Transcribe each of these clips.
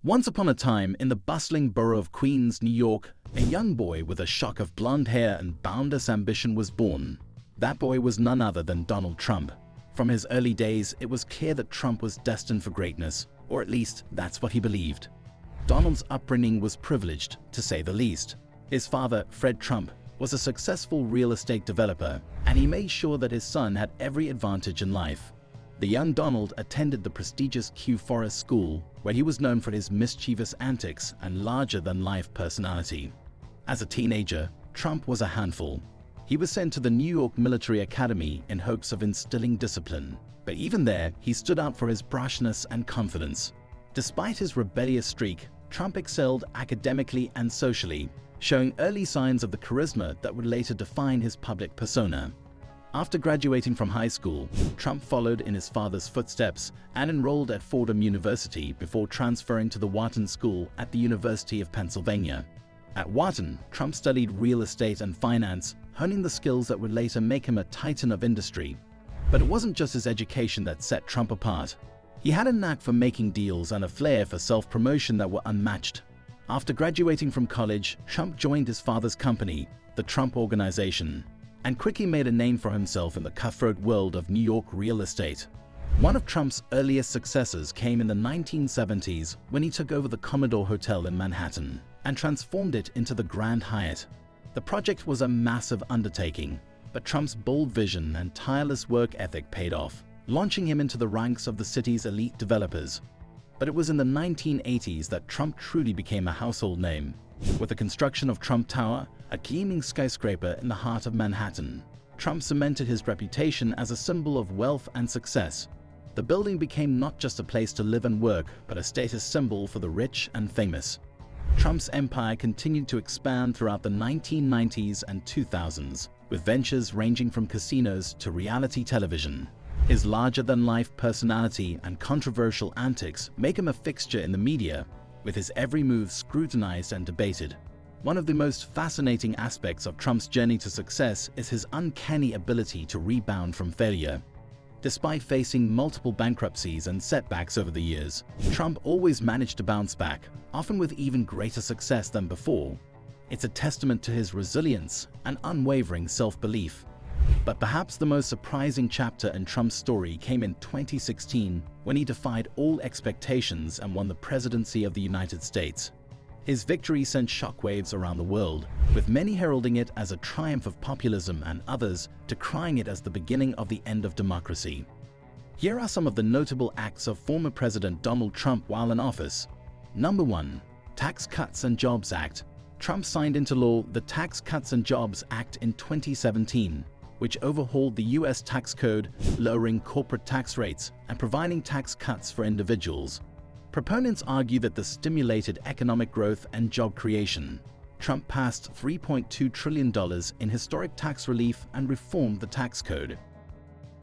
Once upon a time, in the bustling borough of Queens, New York, a young boy with a shock of blonde hair and boundless ambition was born. That boy was none other than Donald Trump. From his early days, it was clear that Trump was destined for greatness, or at least that's what he believed. Donald's upbringing was privileged, to say the least. His father, Fred Trump, was a successful real estate developer, and he made sure that his son had every advantage in life. The young Donald attended the prestigious Q Forest School, where he was known for his mischievous antics and larger-than-life personality. As a teenager, Trump was a handful. He was sent to the New York Military Academy in hopes of instilling discipline, but even there, he stood out for his brashness and confidence. Despite his rebellious streak, Trump excelled academically and socially, showing early signs of the charisma that would later define his public persona. After graduating from high school, Trump followed in his father's footsteps and enrolled at Fordham University before transferring to the Wharton School at the University of Pennsylvania. At Wharton, Trump studied real estate and finance, honing the skills that would later make him a titan of industry. But it wasn't just his education that set Trump apart. He had a knack for making deals and a flair for self-promotion that were unmatched. After graduating from college, Trump joined his father's company, the Trump Organization, and quickly made a name for himself in the cutthroat world of New York real estate. One of Trump's earliest successes came in the 1970s when he took over the Commodore Hotel in Manhattan and transformed it into the Grand Hyatt. The project was a massive undertaking, but Trump's bold vision and tireless work ethic paid off, launching him into the ranks of the city's elite developers. But it was in the 1980s that Trump truly became a household name. With the construction of Trump Tower, a gleaming skyscraper in the heart of Manhattan, Trump cemented his reputation as a symbol of wealth and success. The building became not just a place to live and work, but a status symbol for the rich and famous. Trump's empire continued to expand throughout the 1990s and 2000s, with ventures ranging from casinos to reality television. His larger-than-life personality and controversial antics make him a fixture in the media, with his every move scrutinized and debated. One of the most fascinating aspects of Trump's journey to success is his uncanny ability to rebound from failure. Despite facing multiple bankruptcies and setbacks over the years, Trump always managed to bounce back, often with even greater success than before. It's a testament to his resilience and unwavering self-belief. But perhaps the most surprising chapter in Trump's story came in 2016 when he defied all expectations and won the presidency of the United States. His victory sent shockwaves around the world, with many heralding it as a triumph of populism and others decrying it as the beginning of the end of democracy. Here are some of the notable acts of former President Donald Trump while in office. Number 1. Tax Cuts and Jobs Act. Trump signed into law the Tax Cuts and Jobs Act in 2017, which overhauled the U.S. tax code, lowering corporate tax rates and providing tax cuts for individuals. Proponents argue that this stimulated economic growth and job creation. Trump passed $3.2 trillion in historic tax relief and reformed the tax code.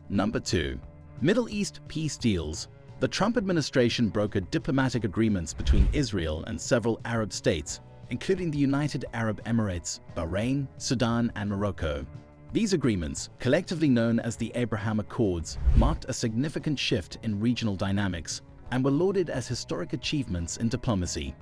Number 2. Middle East peace deals. The Trump administration brokered diplomatic agreements between Israel and several Arab states, including the United Arab Emirates, Bahrain, Sudan, and Morocco. These agreements, collectively known as the Abraham Accords, marked a significant shift in regional dynamics and were lauded as historic achievements in diplomacy.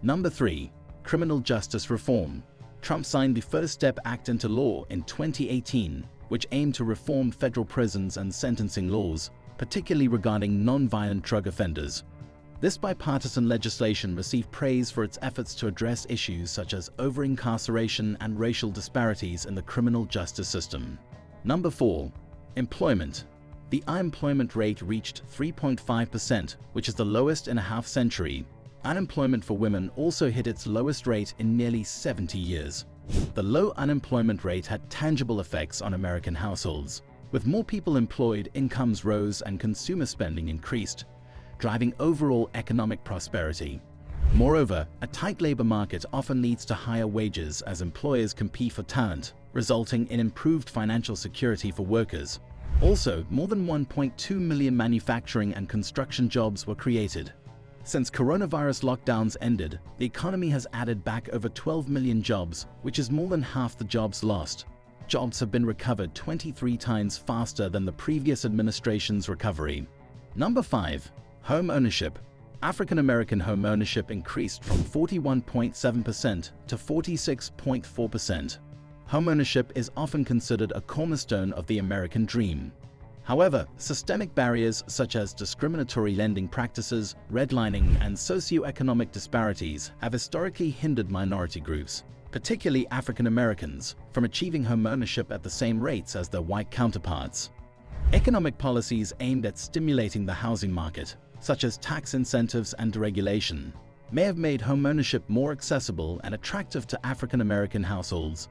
Number 3. Criminal justice reform. Trump signed the First Step Act into law in 2018, which aimed to reform federal prisons and sentencing laws, particularly regarding non-violent drug offenders. This bipartisan legislation received praise for its efforts to address issues such as over-incarceration and racial disparities in the criminal justice system. Number 4. Employment. The unemployment rate reached 3.5%, which is the lowest in a half-century. Unemployment for women also hit its lowest rate in nearly 70 years. The low unemployment rate had tangible effects on American households. With more people employed, incomes rose and consumer spending increased, driving overall economic prosperity. Moreover, a tight labor market often leads to higher wages as employers compete for talent, resulting in improved financial security for workers. Also, more than 1.2 million manufacturing and construction jobs were created. Since coronavirus lockdowns ended, the economy has added back over 12 million jobs, which is more than half the jobs lost. Jobs have been recovered 23 times faster than the previous administration's recovery. Number 5. Home ownership. African American home ownership increased from 41.7% to 46.4%. Home ownership is often considered a cornerstone of the American dream. However, systemic barriers such as discriminatory lending practices, redlining, and socioeconomic disparities have historically hindered minority groups, particularly African Americans, from achieving home ownership at the same rates as their white counterparts. Economic policies aimed at stimulating the housing market, such as tax incentives and deregulation, may have made homeownership more accessible and attractive to African American households.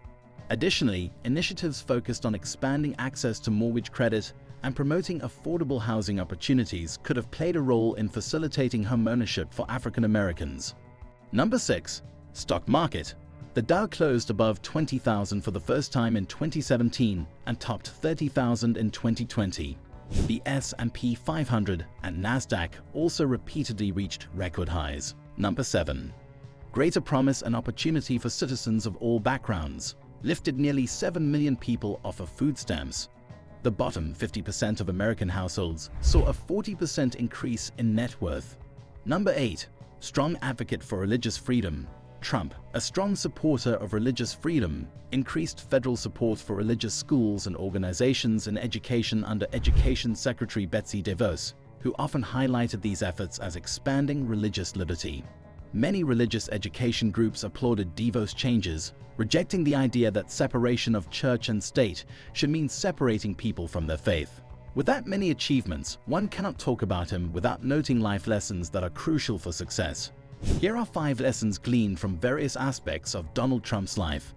Additionally, initiatives focused on expanding access to mortgage credit and promoting affordable housing opportunities could have played a role in facilitating homeownership for African Americans. Number 6. Stock market. The Dow closed above 20,000 for the first time in 2017 and topped 30,000 in 2020. The S&P 500 and Nasdaq also repeatedly reached record highs. Number 7. Greater promise and opportunity for citizens of all backgrounds lifted nearly 7 million people off of food stamps. The bottom 50% of American households saw a 40% increase in net worth. Number 8. Strong advocate for religious freedom. Trump, a strong supporter of religious freedom, increased federal support for religious schools and organizations in education under Education Secretary Betsy DeVos, who often highlighted these efforts as expanding religious liberty. Many religious education groups applauded DeVos' changes, rejecting the idea that separation of church and state should mean separating people from their faith. With that many achievements, one cannot talk about him without noting life lessons that are crucial for success. Here are 5 lessons gleaned from various aspects of Donald Trump's life.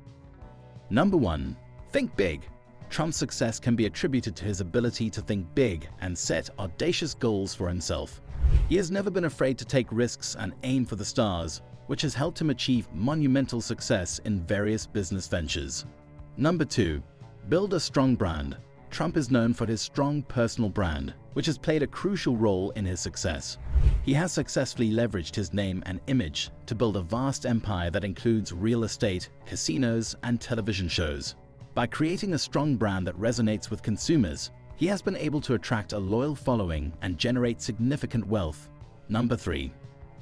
Number 1. Think big. Trump's success can be attributed to his ability to think big and set audacious goals for himself. He has never been afraid to take risks and aim for the stars, which has helped him achieve monumental success in various business ventures. Number 2. Build a strong brand. Trump is known for his strong personal brand, which has played a crucial role in his success. He has successfully leveraged his name and image to build a vast empire that includes real estate, casinos, and television shows. By creating a strong brand that resonates with consumers, he has been able to attract a loyal following and generate significant wealth. Number 3.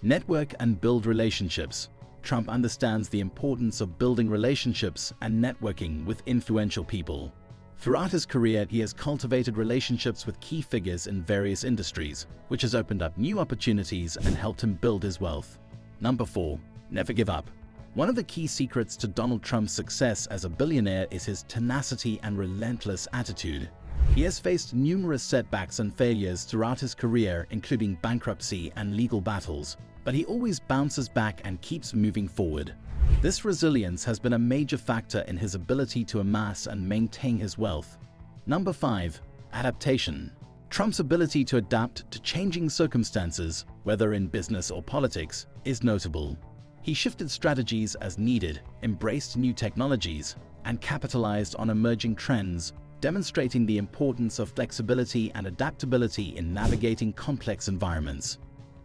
Network and build relationships. Trump understands the importance of building relationships and networking with influential people. Throughout his career, he has cultivated relationships with key figures in various industries, which has opened up new opportunities and helped him build his wealth. Number 4. Never give up. One of the key secrets to Donald Trump's success as a billionaire is his tenacity and relentless attitude. He has faced numerous setbacks and failures throughout his career, including bankruptcy and legal battles, but he always bounces back and keeps moving forward. This resilience has been a major factor in his ability to amass and maintain his wealth. Number 5. Adaptation. Trump's ability to adapt to changing circumstances, whether in business or politics, is notable. He shifted strategies as needed, embraced new technologies, and capitalized on emerging trends, demonstrating the importance of flexibility and adaptability in navigating complex environments.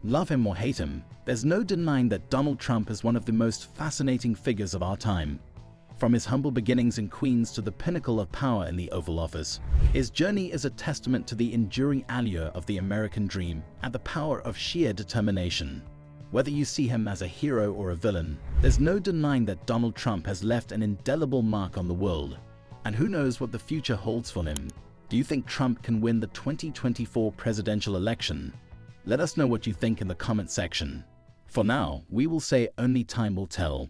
Love him or hate him, there's no denying that Donald Trump is one of the most fascinating figures of our time. From his humble beginnings in Queens to the pinnacle of power in the Oval Office, his journey is a testament to the enduring allure of the American dream and the power of sheer determination. Whether you see him as a hero or a villain, there's no denying that Donald Trump has left an indelible mark on the world. And who knows what the future holds for him? Do you think Trump can win the 2024 presidential election? Let us know what you think in the comment section. For now, we will say only time will tell.